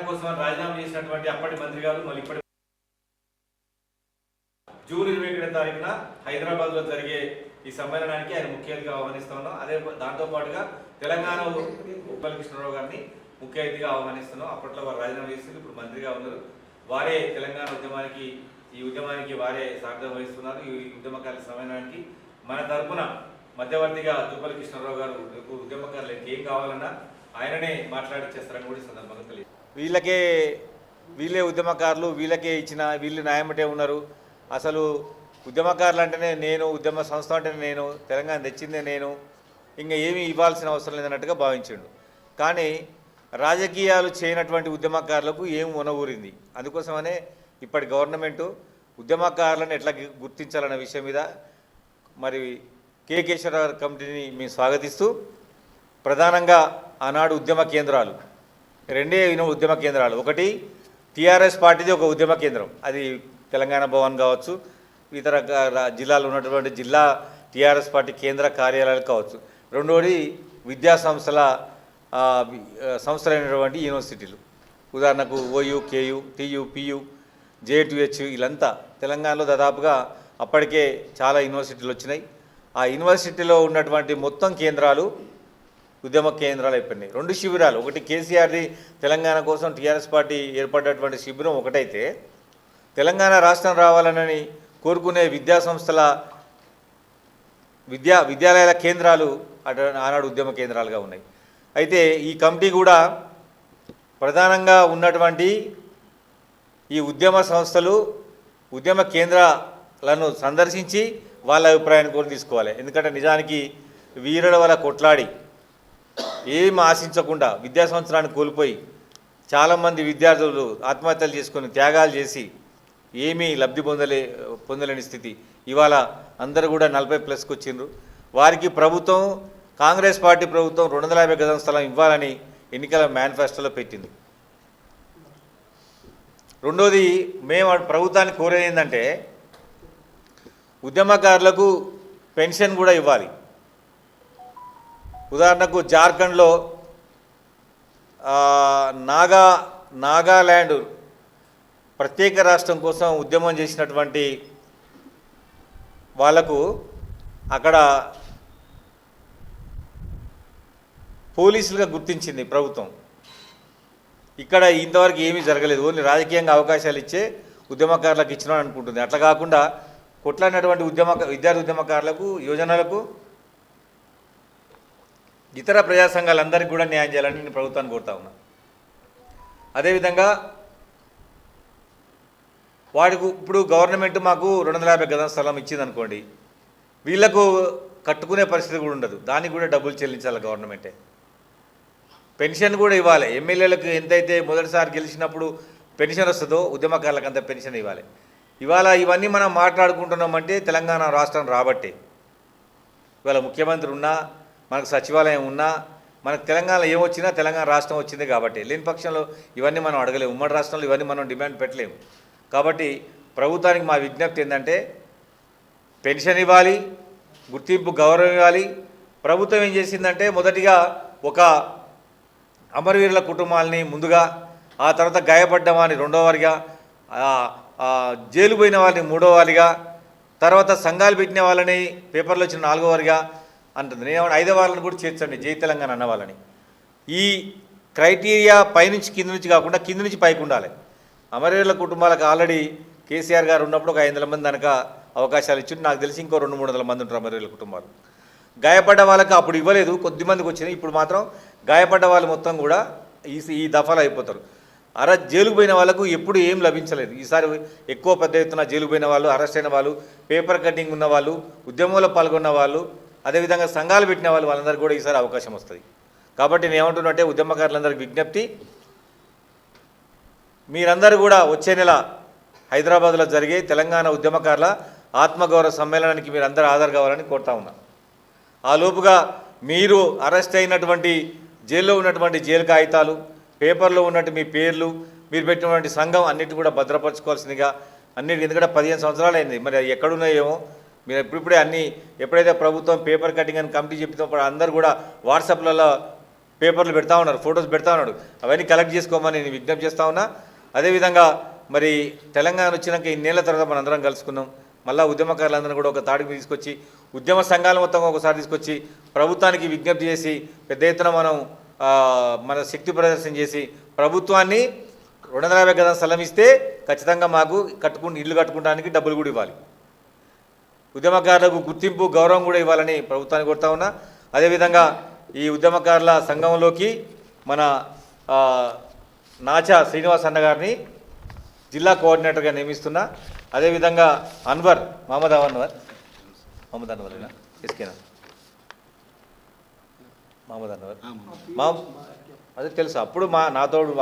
కోసం రాజీనామా చేసినటువంటి అప్పటి మంత్రి గారు మళ్ళీ ఇప్పటి జూన్ 21 తారీఖున హైదరాబాద్ లో జరిగే ఈ సమ్మేళనానికి ఆయన ముఖ్య అతిథిగా ఆహ్వానిస్తున్నాం. అదే దాంతో పాటుగా తెలంగాణ ఉప్పల్ కృష్ణారావు గారిని ముఖ్య అతిథిగా ఆహ్వానిస్తున్నాం. అప్పట్లో వారు రాజీనామా చేసింది, ఇప్పుడు మంత్రిగా ఉన్నారు. వారే తెలంగాణ ఉద్యమానికి ఈ ఉద్యమానికి వారే సారథ్యం వహిస్తున్నారు. ఈ ఉద్యమకారుల సమ్మేళనానికి మన తరఫున మధ్యవర్తిగా దుబ్బల కృష్ణారావు గారు ఉద్యమకారులకు ఏం కావాలన్నా ఆయననే మాట్లాడిచ్చేస్తారని కూడా సందర్భంగా తెలియదు. వీళ్ళే ఉద్యమకారులు, వీళ్ళకే ఇచ్చిన వీళ్ళు న్యాయమటే ఉన్నారు. అసలు ఉద్యమకారులు అంటేనే నేను, ఉద్యమ సంస్థ అంటేనే నేను, తెలంగాణ తెచ్చిందే నేను, ఇంకా ఏమీ ఇవ్వాల్సిన అవసరం లేదన్నట్టుగా భావించిండు. కానీ రాజకీయాలు చేయనటువంటి ఉద్యమకారులకు ఏం ఉనగూరింది. అందుకోసమనే ఇప్పటి గవర్నమెంటు ఉద్యమకారులను ఎట్లా గుర్తించాలన్న విషయం మీద మరి కె కేశవరావు కమిటీని మేము స్వాగతిస్తూ, ప్రధానంగా ఆనాడు ఉద్యమ కేంద్రాలు రెండే ఉద్యమ కేంద్రాలు. ఒకటి టీఆర్ఎస్ పార్టీది ఒక ఉద్యమ కేంద్రం, అది తెలంగాణ భవన్ కావచ్చు, ఇతర జిల్లాలో ఉన్నటువంటి జిల్లా టీఆర్ఎస్ పార్టీ కేంద్ర కార్యాలయాలు కావచ్చు. రెండోది విద్యా సంస్థలైనటువంటి యూనివర్సిటీలు, ఉదాహరణకు OU, KU, TU, PU, JNTH, వీళ్ళంతా తెలంగాణలో దాదాపుగా అప్పటికే చాలా యూనివర్సిటీలు వచ్చినాయి. ఆ యూనివర్సిటీలో ఉన్నటువంటి మొత్తం కేంద్రాలు ఉద్యమ కేంద్రాలు అయిపోయినాయి. రెండు శిబిరాలు, ఒకటి కేసీఆర్ది తెలంగాణ కోసం టీఆర్ఎస్ పార్టీ ఏర్పడ్డటువంటి శిబిరం ఒకటైతే, తెలంగాణ రాష్ట్రం రావాలని కోరుకునే విద్యాసంస్థల విద్యాలయాల కేంద్రాలు ఆనాడు ఉద్యమ కేంద్రాలుగా ఉన్నాయి. అయితే ఈ కమిటీ కూడా ప్రధానంగా ఉన్నటువంటి ఈ ఉద్యమ సంస్థలు ఉద్యమ కేంద్రాలను సందర్శించి వాళ్ళ అభిప్రాయాన్ని కూడా తీసుకోవాలి. ఎందుకంటే నిజానికి వీరుల వల్ల కొట్లాడి ఏం ఆశించకుండా విద్యా సంవత్సరాన్ని కోల్పోయి చాలామంది విద్యార్థులు ఆత్మహత్యలు చేసుకొని త్యాగాలు చేసి ఏమీ లబ్ధి పొందలేని స్థితి. ఇవాళ అందరూ కూడా 40+ వచ్చిండ్రు. వారికి ప్రభుత్వం, కాంగ్రెస్ పార్టీ ప్రభుత్వం 250 గజం స్థలం ఇవ్వాలని ఎన్నికల మేనిఫెస్టోలో పెట్టింది. రెండోది మేము ప్రభుత్వాన్ని కోరేది ఏంటంటే ఉద్యమకారులకు పెన్షన్ కూడా ఇవ్వాలి. ఉదాహరణకు జార్ఖండ్లో నాగాల్యాండ్ ప్రత్యేక రాష్ట్రం కోసం ఉద్యమం చేసినటువంటి వాళ్లకు అక్కడ పోలీసులుగా గుర్తించింది ప్రభుత్వం. ఇక్కడ ఇంతవరకు ఏమీ జరగలేదు. ఓన్లీ రాజకీయంగా అవకాశాలు ఇచ్చే ఉద్యమకారులకు ఇచ్చినామని అనుకుంటుంది. అట్లా కాకుండా కొట్లాడినటువంటి విద్యార్థి ఉద్యమకారులకు, యువజనులకు, ఇతర ప్రజా సంఘాలందరికీ కూడా న్యాయం చేయాలని నేను ప్రభుత్వాన్ని కోరుతా ఉన్నా. అదేవిధంగా వాడికి ఇప్పుడు గవర్నమెంట్ మాకు 250 గజం స్థలం ఇచ్చింది అనుకోండి, వీళ్లకు కట్టుకునే పరిస్థితి కూడా ఉండదు. దానికి కూడా డబ్బులు చెల్లించాలి గవర్నమెంటే. పెన్షన్ కూడా ఇవ్వాలి. ఎమ్మెల్యేలకు ఎంతైతే మొదటిసారి గెలిచినప్పుడు పెన్షన్ వస్తుందో ఉద్యమకారులకు అంత పెన్షన్ ఇవ్వాలి. ఇవాళ ఇవన్నీ మనం మాట్లాడుకుంటున్నామంటే తెలంగాణ రాష్ట్రం రాబట్టే. ఇవాళ ముఖ్యమంత్రి ఉన్నా, మనకు సచివాలయం ఉన్నా, మనకు తెలంగాణ ఏమొచ్చినా తెలంగాణ రాష్ట్రం వచ్చింది కాబట్టి. లేని పక్షంలో ఇవన్నీ మనం అడగలేము. ఉమ్మడి రాష్ట్రంలో ఇవన్నీ మనం డిమాండ్ పెట్టలేము. కాబట్టి ప్రభుత్వానికి మా విజ్ఞప్తి ఏంటంటే పెన్షన్ ఇవ్వాలి, గుర్తింపు గౌరవం ఇవ్వాలి. ప్రభుత్వం ఏం చేసిందంటే మొదటిగా ఒక అమరవీరుల కుటుంబాలని ముందుగా, ఆ తర్వాత గాయపడ్డ వారిని రెండో వారిగా, జైలు పోయిన వారిని మూడో వారిగా, తర్వాత సంఘాలు పెట్టిన వాళ్ళని పేపర్లో వచ్చిన 4వ వారిగా అంటుంది. నేను 5వ వారిని కూడా చేర్చండి జై తెలంగాణ అన్న వాళ్ళని. ఈ క్రైటీరియా పైనుంచి కింద నుంచి కాకుండా కింద నుంచి పైకి ఉండాలి. అమరవీరుల కుటుంబాలకు ఆల్రెడీ కేసీఆర్ గారు ఉన్నప్పుడు ఒక 500 మంది కనుక అవకాశాలు ఇచ్చి, నాకు తెలిసి ఇంకో 200-300 మంది ఉంటారు అమరవీరుల కుటుంబాలు. గాయపడ్డ వాళ్ళకి అప్పుడు ఇవ్వలేదు, కొద్దిమందికి వచ్చినాయి. ఇప్పుడు మాత్రం గాయపడ్డ వాళ్ళు మొత్తం కూడా ఈ దఫాలు అయిపోతారు. జైలుకు పోయిన వాళ్ళకు ఎప్పుడు ఏం లభించలేదు. ఈసారి ఎక్కువ పెద్ద ఎత్తున జైలుకు పోయిన వాళ్ళు, అరెస్ట్ అయిన వాళ్ళు, పేపర్ కటింగ్ ఉన్న వాళ్ళు, ఉద్యమంలో పాల్గొన్న వాళ్ళు, అదేవిధంగా సంఘాలు పెట్టిన వాళ్ళందరికీ కూడా ఈసారి అవకాశం వస్తుంది. కాబట్టి నేను ఏమంటున్నట్టే ఉద్యమకారులందరికీ విజ్ఞప్తి, మీరందరూ కూడా వచ్చే నెల హైదరాబాద్లో జరిగే తెలంగాణ ఉద్యమకారుల ఆత్మగౌరవ సమ్మేళనానికి మీరందరూ హాజరు కావాలని కోరుతా ఉన్నా. ఆ లోపుగా మీరు అరెస్ట్ అయినటువంటి జైల్లో ఉన్నటువంటి జైలు కాగితాలు, పేపర్లో ఉన్నట్టు మీ పేర్లు, మీరు పెట్టినటువంటి సంఘం అన్నిటి కూడా భద్రపరచుకోవాల్సిందిగా అన్నిటి. ఎందుకంటే 15 సంవత్సరాలు అయింది, మరి ఎక్కడున్నాయేమో. మీరు ఎప్పుడిప్పుడే అన్నీ ఎప్పుడైతే ప్రభుత్వం పేపర్ కటింగ్ అని కమిటీ చెప్పినప్పుడు అందరూ కూడా వాట్సాప్లలో పేపర్లు పెడతా ఉన్నారు, ఫొటోస్ పెడతా ఉన్నాడు. అవన్నీ కలెక్ట్ చేసుకోమని నేను విజ్ఞప్తి చేస్తా ఉన్నా. అదేవిధంగా మరి తెలంగాణ వచ్చినాక ఇన్నేళ్ల తర్వాత మనందరం కలుసుకున్నాం. మళ్ళీ ఉద్యమకారులందరూ కూడా ఒక తాడికి తీసుకొచ్చి, ఉద్యమ సంఘాలు మొత్తం ఒకసారి తీసుకొచ్చి ప్రభుత్వానికి విజ్ఞప్తి చేసి పెద్ద ఎత్తున మనం మన శక్తి ప్రదర్శన చేసి ప్రభుత్వాన్ని 250 గజాల స్థలం ఇస్తే ఖచ్చితంగా మాకు ఇల్లు కట్టుకోవడానికి డబ్బులు కూడా ఇవ్వాలి. ఉద్యమకారులకు గుర్తింపు, గౌరవం కూడా ఇవ్వాలని ప్రభుత్వాన్ని కోరుతా ఉన్నా. అదేవిధంగా ఈ ఉద్యమకారుల సంఘంలోకి మన నాచా శ్రీనివాస్ అన్న గారిని జిల్లా కోఆర్డినేటర్గా నియమిస్తున్నా. అదేవిధంగా మహమ్మద్ అన్వర్ ఎస్కేనా మహమ్మద్ అన్వర్ అదే తెలుసు. అప్పుడు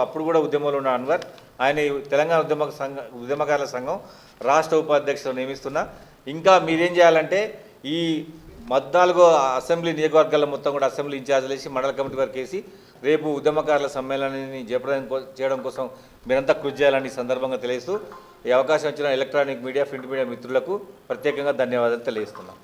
అప్పుడు కూడా ఉద్యమంలో ఉన్న అన్వర్, ఆయన తెలంగాణ ఉద్యమకారుల సంఘం రాష్ట్ర ఉపాధ్యక్షులు నియమిస్తున్నా. ఇంకా మీరేం చేయాలంటే ఈ 14 అసెంబ్లీ నియోజకవర్గాల మొత్తం కూడా అసెంబ్లీ ఇన్ఛార్జీలు వేసి మండల కమిటీ వరకు వేసి రేపు ఉద్యమకారుల సమ్మేళనాన్ని చేయడం కోసం మీరంతా కృషి చేయాలని సందర్భంగా తెలియజేస్తూ ఈ అవకాశం ఇచ్చిన ఎలక్ట్రానిక్ మీడియా, ప్రింట్ మీడియా మిత్రులకు ప్రత్యేకంగా ధన్యవాదాలు తెలియజేస్తున్నాం.